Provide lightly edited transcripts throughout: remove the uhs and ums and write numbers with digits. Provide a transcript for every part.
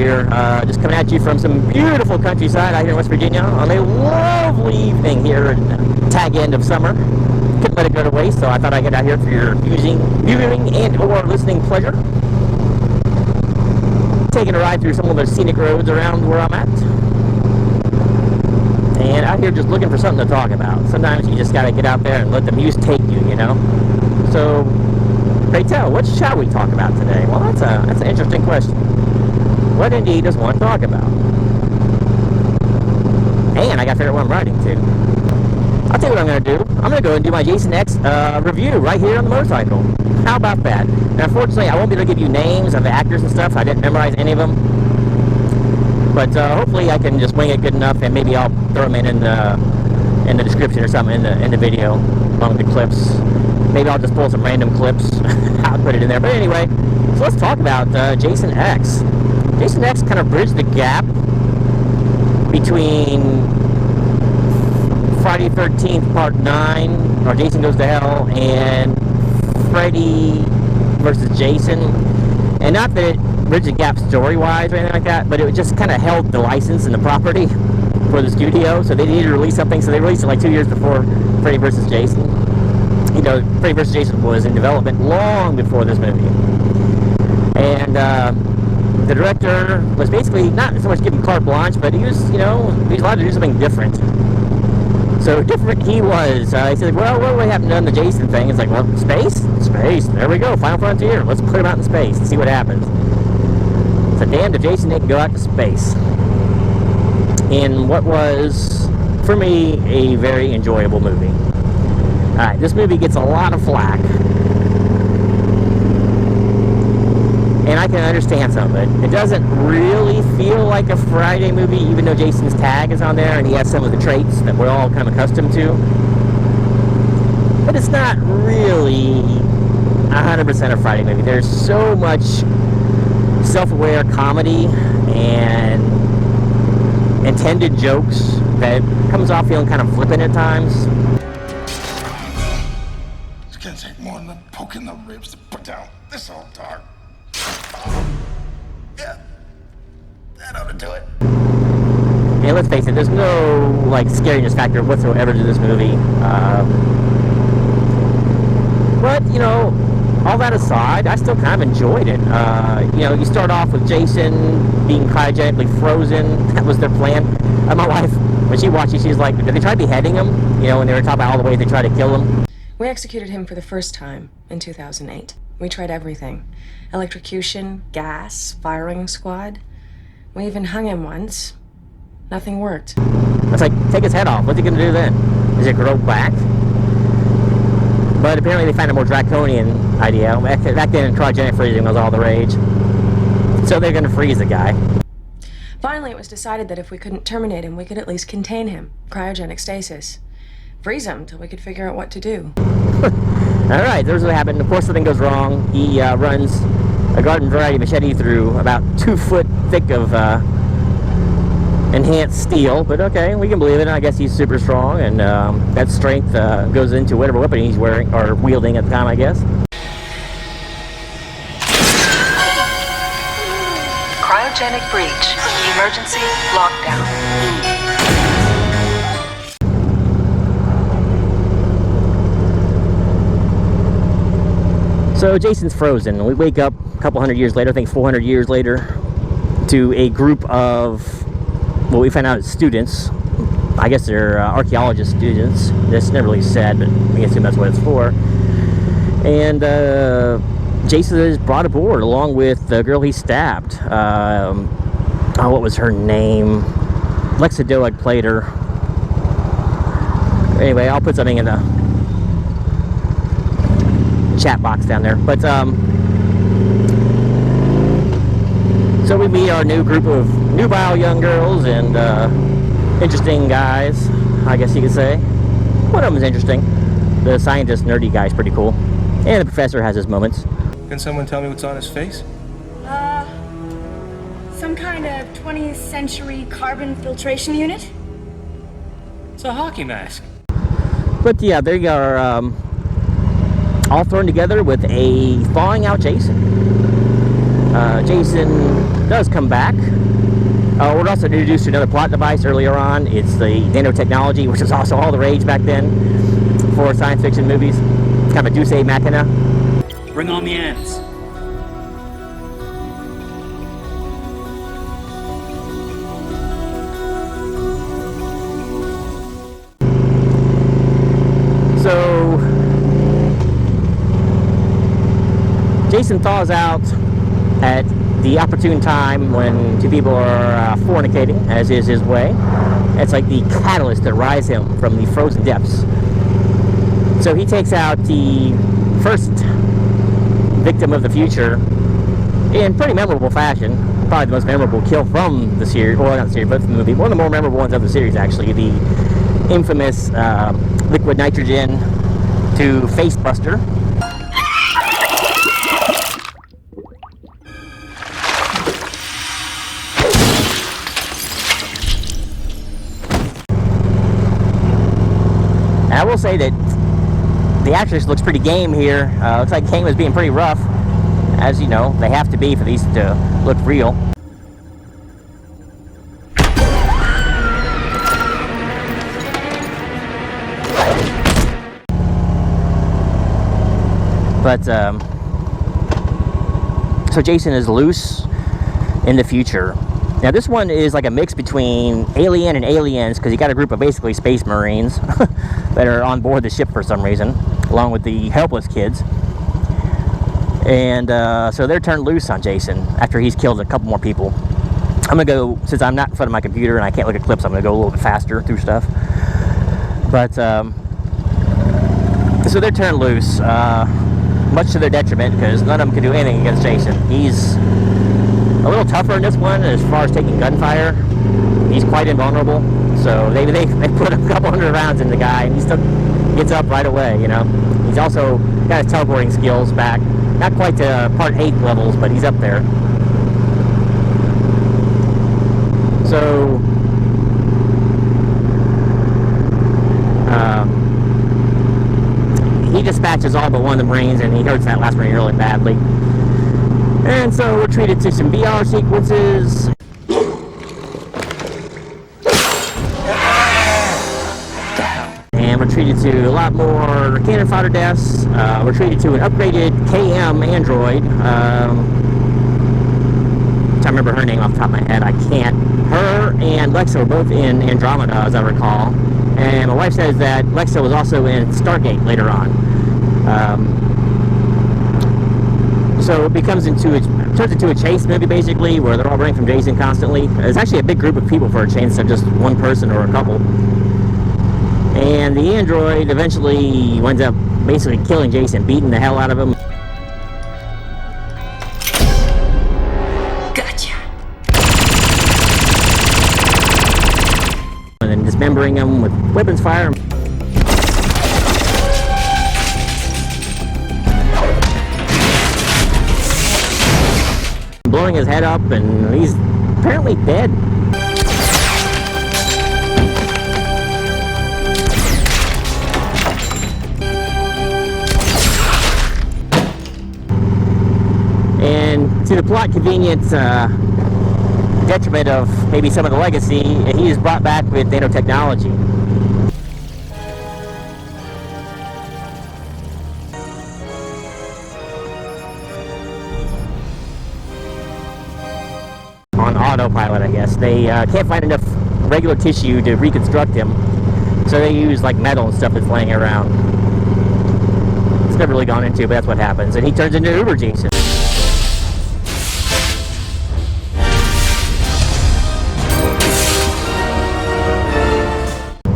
here, just coming at you from some beautiful countryside out here in West Virginia on a lovely evening here in the tag end of summer. Couldn't let it go to waste, so I thought I'd get out here for your viewing and or listening pleasure. Taking a ride through some of the scenic roads around where I'm at. And out here just looking for something to talk about. Sometimes you just gotta get out there and let the muse take you, you know? So, pray tell, what shall we talk about today? Well, that's an interesting question. What indeed does one talk about? And I gotta figure out what I'm riding to. I'll tell you what I'm gonna do. I'm gonna go and do my Jason X review right here on the motorcycle. How about that? Now, unfortunately, I won't be able to give you names of the actors and stuff. I didn't memorize any of them. But hopefully I can just wing it good enough, and maybe I'll throw them in the description or something in the video along with the clips. Maybe I'll just pull some random clips. I'll put it in there. But anyway, so let's talk about Jason X. Jason X kind of bridged the gap between Friday 13th Part 9, or Jason Goes to Hell, and Freddy versus Jason. And not that it bridged the gap story-wise or anything like that, but it just kind of held the license and the property for the studio, so they needed to release something, so they released it like 2 years before Freddy vs. Jason. You know, Freddy vs. Jason was in development long before this movie. And the director was basically not so much given carte blanche, but he was, you know, he was allowed to do something different. So different he was. He said, well, what do we haven't done the Jason thing? It's like, well, space? Space. There we go. Final Frontier. Let's put him out in space and see what happens. So damned if Jason didn't go out to space. In what was, for me, a very enjoyable movie. Alright, this movie gets a lot of flack. And I can understand some of it. It doesn't really feel like a Friday movie, even though Jason's tag is on there and he has some of the traits that we're all kind of accustomed to. But it's not really 100% a Friday movie. There's so much self-aware comedy and intended jokes that comes off feeling kind of flippant at times. It's gonna take more than a poke in the ribs to put down this old dog. Yeah, that ought to do it. And let's face it, there's no like scariness factor whatsoever to this movie. But you know, all that aside, I still kind of enjoyed it. You know, you start off with Jason being cryogenically frozen. That was their plan. My wife, when she watched it, she's like, did they try beheading him? You know, when they were talking about all the ways they tried to kill him. We executed him for the first time in 2008. We tried everything. Electrocution, gas, firing squad. We even hung him once. Nothing worked. It's like, take his head off. What's he gonna do then? Is it grow back? But apparently they found a more draconian idea. Back then, cryogenic freezing was all the rage. So they're gonna freeze the guy. Finally, it was decided that if we couldn't terminate him, we could at least contain him. Cryogenic stasis. Freeze him till we could figure out what to do. Alright, there's what happened. Of course, something goes wrong. He runs a garden variety machete through about 2 foot thick of enhanced steel. But okay, we can believe it. I guess he's super strong, and that strength goes into whatever weapon he's wearing or wielding at the time, I guess. Cryogenic breach. Emergency lockdown. So Jason's frozen. We wake up a couple hundred years later, I think 400 years later, to a group of, well, we find out it's students. I guess they're archaeologist students. That's never really said, but we assume that's what it's for. And Jason is brought aboard along with the girl he stabbed. Oh, what was her name? Lexa Doeg played her. Anyway, I'll put something in the chat box down there. But so we meet our new group of nubile young girls and interesting guys, I guess you could say. One of them is interesting. The scientist nerdy guy is pretty cool, and the professor has his moments. Can someone tell me what's on his face? Some kind of 20th century carbon filtration unit? It's a hockey mask. But yeah, they are all thrown together with a thawing out Jason. Jason does come back. We're also introduced to another plot device earlier on. It's the nanotechnology, which was also all the rage back then for science fiction movies. It's kind of a Deus Ex Machina. Bring on the ants. So Jason thaws out at the opportune time when two people are fornicating, as is his way. It's like the catalyst that rises him from the frozen depths. So he takes out the first victim of the future in pretty memorable fashion. Probably the most memorable kill from the series, well, not the series, but from the movie. One of the more memorable ones of the series, actually. The infamous liquid nitrogen to Facebuster. And I will say that the actress looks pretty game here. Looks like Kane was being pretty rough. As you know, they have to be for these to look real. But, so Jason is loose in the future. Now this one is like a mix between Alien and Aliens, because you got a group of basically space marines that are on board the ship for some reason, along with the helpless kids. And so they're turned loose on Jason after he's killed a couple more people. I'm gonna go, since I'm not in front of my computer and I can't look at clips, I'm gonna go a little bit faster through stuff. But so they're turned loose, much to their detriment, because none of them can do anything against Jason. He's a little tougher in this one as far as taking gunfire. He's quite invulnerable. So they put a couple hundred rounds in the guy, and he still gets up right away, you know. He's also got his teleporting skills back. Not quite to Part 8 levels, but he's up there. So he dispatches all but one of the Marines, and he hurts that last Marine really badly. And so we're treated to some VR sequences. And we're treated to a lot more cannon fodder deaths. We're treated to an upgraded KM android. I remember her name off the top of my head. I can't. Her and Lexa were both in Andromeda, as I recall. And my wife says that Lexa was also in Stargate later on. So it turns into a chase movie, basically, where they're all running from Jason constantly. It's actually a big group of people for a chase of just one person or a couple. And the android eventually winds up basically killing Jason, beating the hell out of him. Gotcha. And then dismembering him with weapons fire. Blowing his head up, and he's apparently dead. And to the plot convenience detriment of maybe some of the legacy, he is brought back with nanotechnology. On autopilot, I guess. They can't find enough regular tissue to reconstruct him, so they use like metal and stuff that's laying around. It's never really gone into, but that's what happens. And he turns into Uber Jason.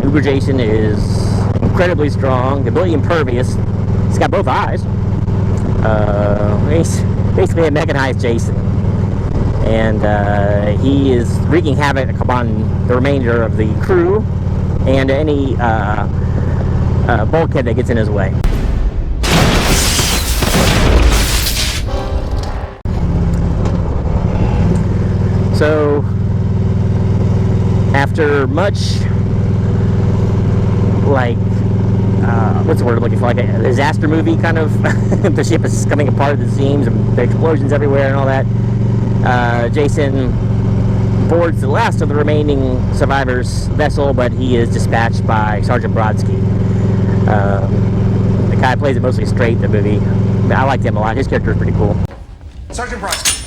Uber Jason is incredibly strong, completely impervious. He's got both eyes. He's basically a mechanized Jason. And he is wreaking havoc upon the remainder of the crew and any bulkhead that gets in his way. So, after much, like, what's the word I'm looking for? Like a disaster movie kind of. The ship is coming apart at the seams, and the explosions everywhere and all that. Jason boards the last of the remaining survivors' vessel, but he is dispatched by Sergeant Brodsky. The guy plays it mostly straight in the movie. I liked him a lot. His character is pretty cool. Sergeant Brodsky,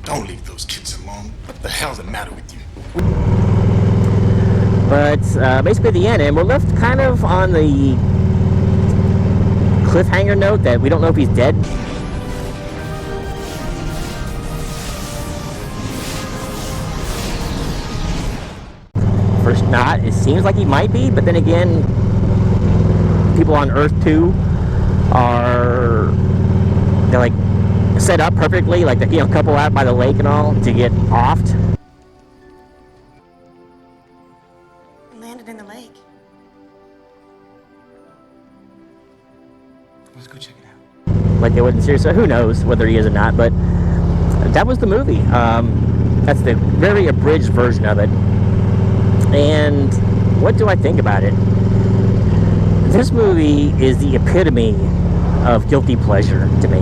don't leave those kids alone. What the hell's the matter with you? But basically the end, and we're left kind of on the cliffhanger note that we don't know if he's dead. First not, it seems like he might be, but then again, people on Earth 2 they're like set up perfectly, like the couple out by the lake and all to get offed. Landed in the lake. Let's go check it out. Like they wasn't serious, so who knows whether he is or not, but that was the movie. That's the very abridged version of it. And what do I think about it? This movie is the epitome of guilty pleasure to me.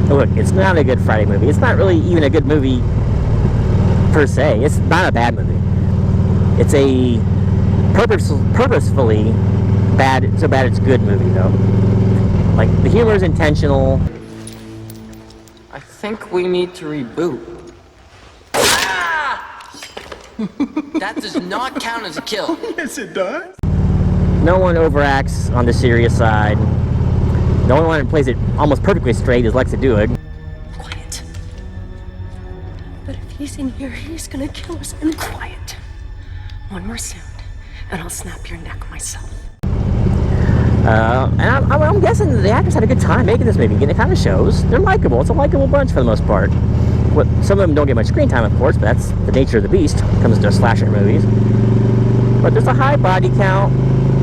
Look, it's not a good Friday movie. It's not really even a good movie per se. It's not a bad movie. It's a purposefully bad, so bad it's good movie though. Like the humor is intentional. I think we need to reboot. That does not count as a kill. Yes, it does. No one overacts on the serious side. The only one that plays it almost perfectly straight is Lexa Duig. Quiet. But if he's in here, he's gonna kill us. And quiet. One more sound, and I'll snap your neck myself. And I'm guessing the actors had a good time making this movie. And it kind of shows. They're likable. It's a likable bunch for the most part. Some of them don't get much screen time, of course, but that's the nature of the beast when it comes to slasher movies. But there's a high body count.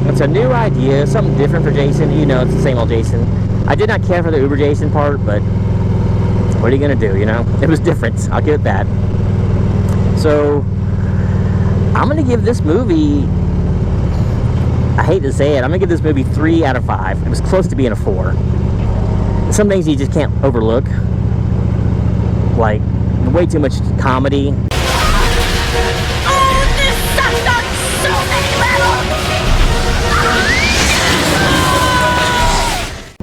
It's a new idea, something different for Jason. You know, it's the same old Jason. I did not care for the Uber Jason part, but what are you going to do, you know? It was different. I'll give it that. So, I'm going to give this movie, I hate to say it, I'm going to give this movie 3 out of 5. It was close to being a 4. Some things you just can't overlook. Like, way too much comedy. Oh, this sucks on so many levels!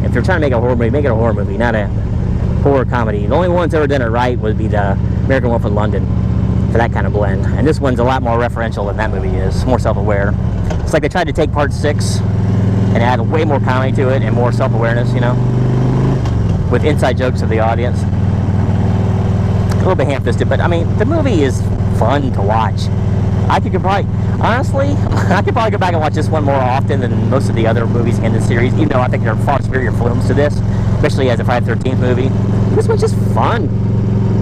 If you're trying to make a horror movie, make it a horror movie, not a horror comedy. The only ones that ever done it right would be the American Wolf in London for that kind of blend. And this one's a lot more referential than that movie is, more self-aware. It's like they tried to take part 6 and add way more comedy to it and more self-awareness, you know, with inside jokes of the audience. A little bit ham-fisted, but I mean, the movie is fun to watch. I could probably go back and watch this one more often than most of the other movies in the series, even though I think they're far superior films to this, especially as a Friday the 13th movie. This one's just fun.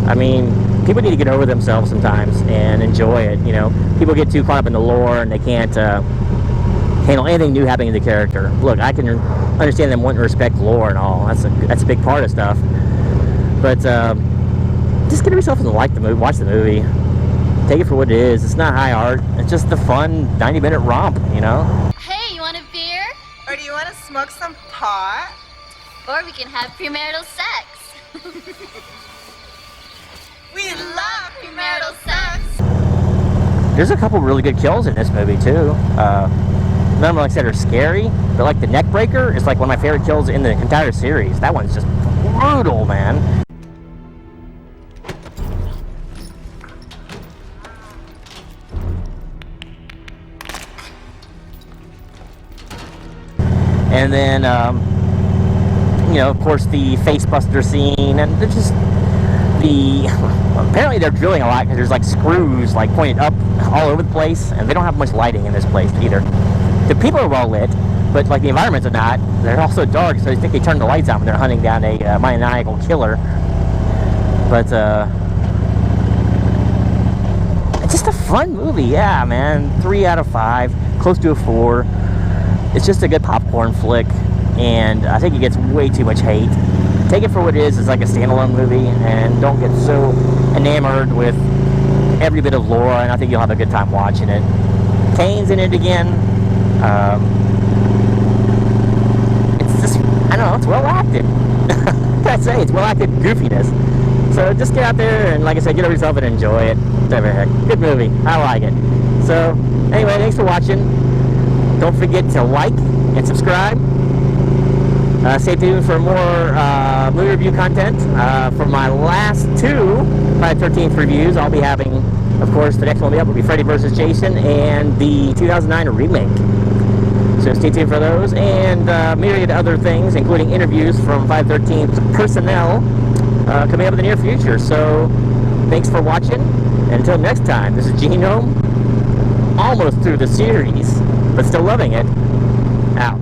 I mean, people need to get over themselves sometimes and enjoy it, you know. People get too caught up in the lore and they can't handle anything new happening to the character. Look, I can understand them wanting to respect lore and all. That's a big part of stuff. But, just get yourself to like the movie, watch the movie, take it for what it is. It's not high art. It's just the fun 90-minute romp, you know. Hey, you want a beer? Or do you want to smoke some pot? Or we can have premarital sex. We love premarital sex! There's a couple really good kills in this movie too. None of them, like I said, are scary, but like the neck breaker is like one of my favorite kills in the entire series. That one's just brutal, man. And then, you know, of course, the facebuster scene, and they're just apparently they're drilling a lot because there's like screws like pointed up all over the place, and they don't have much lighting in this place either. The people are well lit, but like the environments are not. They're also dark, so I think they turn the lights on when they're hunting down a maniacal killer. But it's just a fun movie, yeah, man. 3 out of 5, close to a 4. It's just a good popcorn flick, and I think it gets way too much hate. Take it for what it is. It's like a standalone movie, and don't get so enamored with every bit of lore, and I think you'll have a good time watching it. Kane's in it again. It's just, I don't know, it's well acted. I'd say it's well acted goofiness. So just get out there and, like I said, get over yourself and enjoy it. Whatever the heck. Good movie. I like it. So anyway, thanks for watching. Don't forget to like and subscribe. Stay tuned for more movie review content. For my last two Friday the 13th reviews, I'll be having, of course, the next one will be Freddy vs. Jason and the 2009 remake. So stay tuned for those and myriad other things, including interviews from 513's personnel coming up in the near future. So thanks for watching, and until next time, this is Genome, almost through the series, but still loving it, out.